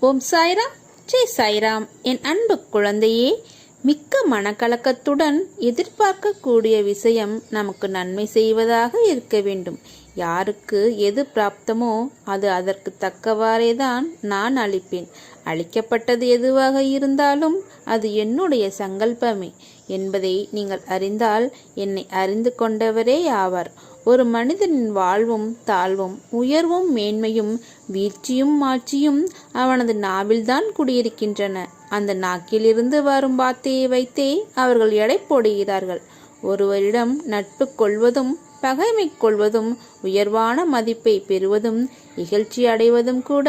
ஓம் சாய்ராம், ஜெய் சாய்ராம். என் அன்பு குழந்தையே, மிக்க மனக்கலக்கத்துடன் எதிர்பார்க்கக்கூடிய விஷயம் நமக்கு நன்மை செய்வதாக இருக்க வேண்டும். யாருக்கு எது பிராப்தமோ அது அதற்கு தக்கவாறேதான் நான் அளிப்பேன். அளிக்கப்பட்டது எதுவாக இருந்தாலும் அது என்னுடைய சங்கல்பமே என்பதை நீங்கள் அறிந்தால் என்னை அறிந்து கொண்டவரே ஆவார். ஒரு மனிதனின் வாழ்வும் தாழ்வும், உயர்வும் மேன்மையும், வீழ்ச்சியும் மாட்சியும் அவனது நாவில்தான் குடியிருக்கின்றன. அந்த நாக்கிலிருந்து வரும் வார்த்தையை வைத்தே அவர்கள் எடை போடுகிறார்கள். ஒருவரிடம் நட்பு கொள்வதும் பகைமை கொள்வதும், உயர்வான மதிப்பை பெறுவதும், இகழ்ச்சி அடைவதும் கூட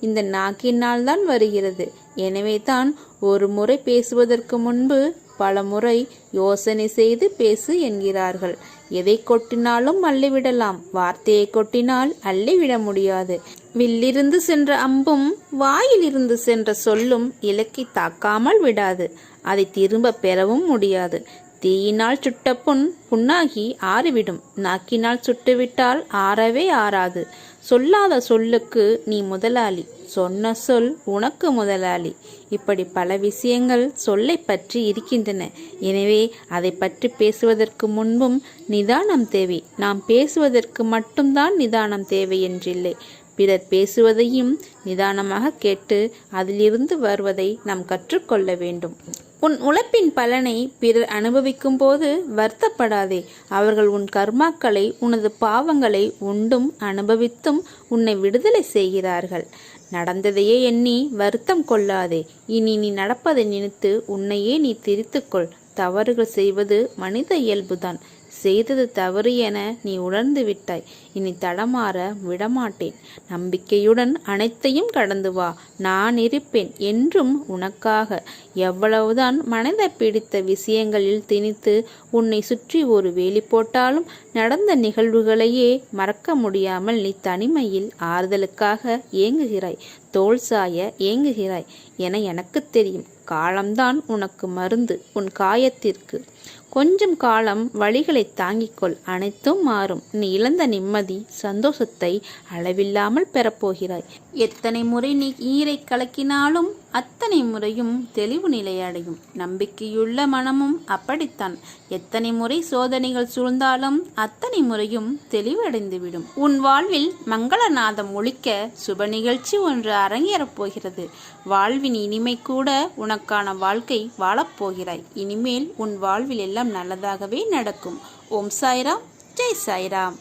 இந்த நாக்கினால் தான் வருகிறது. எனவே தான் ஒரு முறை பேசுவதற்கு முன்பு பல முறை யோசனை செய்து பேசு என்கிறார்கள். எதை கொட்டினாலும் அள்ளிவிடலாம், வார்த்தையை கொட்டினால் அள்ளிவிட முடியாது. வில்லிருந்து சென்ற அம்பும் வாயிலிருந்து சென்ற சொல்லும் இலக்கை தாக்காமல் விடாது. அதை திரும்ப பெறவும் முடியாது. தீயினால் சுட்ட புண்ணாகி ஆறிவிடும். நாக்கினால் சுட்டுவிட்டால் ஆறவே ஆறாது. சொல்லாத சொல்லுக்கு நீ முதலாளி, சொன்ன சொல் உனக்கு முதலாளி. இப்படி பல விஷயங்கள் சொல்லை பற்றி இருக்கின்றன. எனவே அதை பற்றி பேசுவதற்கு முன்பும் நிதானம் தேவை. நாம் பேசுவதற்கு மட்டும்தான் நிதானம் தேவை என்றில்லை. பிறர் பேசுவதையும் நிதானமாக கேட்டு அதிலிருந்து வருவதை நாம் கற்றுக்கொள்ள வேண்டும். உன் உழைப்பின் பலனை பிறர் அனுபவிக்கும் போது வருத்தப்படாதே. அவர்கள் உன் கர்மாக்களை, உனது பாவங்களை உண்டும் அனுபவித்தும் உன்னை விடுதலை செய்கிறார்கள். நடந்ததையே எண்ணி வருத்தம் கொள்ளாதே. இனி நீ நடப்பதை நினைத்து உன்னையே நீ திரித்துக்கொள். தவறுகள் செய்வது மனித இயல்புதான். செய்தது தவறு என நீ உணர்ந்து விட்டாய். இனி தடமாற விடமாட்டேன். நம்பிக்கையுடன் அனைத்தையும் கடந்து வா. நான் இருப்பேன் என்றும் உனக்காக. எவ்வளவுதான் மனதை பிடித்த விஷயங்களில் திணித்து உன்னை சுற்றி ஒரு வேலி போட்டாலும் நடந்த நிகழ்வுகளையே மறக்க முடியாமல் நீ தனிமையில் ஆறுதலுக்காக ஏங்குகிறாய், தோல் சாய ஏங்குகிறாய் என எனக்கு தெரியும். காலம்தான் உனக்கு மருந்து உன் காயத்திற்கு. கொஞ்சம் காலம் வழிகளை தாங்கிக்கொள், அனைத்தும் மாறும். நீ இழந்த நிம்மதி, சந்தோஷத்தை அளவில்லாமல் பெறப்போகிறாய். எத்தனை முறை நீ நீரை கலக்கினாலும் அத்தனை முறையும் தெளிவு நிலையடையும். நம்பிக்கையுள்ள மனமும் அப்படித்தான். எத்தனை முறை சோதனைகள் சூழ்ந்தாலும் அத்தனை முறையும் தெளிவடைந்துவிடும். உன் வாழ்வில் மங்களநாதம் ஒலிக்க சுப நிகழ்ச்சி ஒன்று அரங்கேறப் போகிறது. வாழ்வின் இனிமை கூட உனக்கான வாழ்க்கை வாழப்போகிறாய். இனிமேல் உன் வாழ்வில் எல்லாம் நல்லதாகவே நடக்கும். ஓம் சாய்ராம், ஜெய் சாய்ராம்.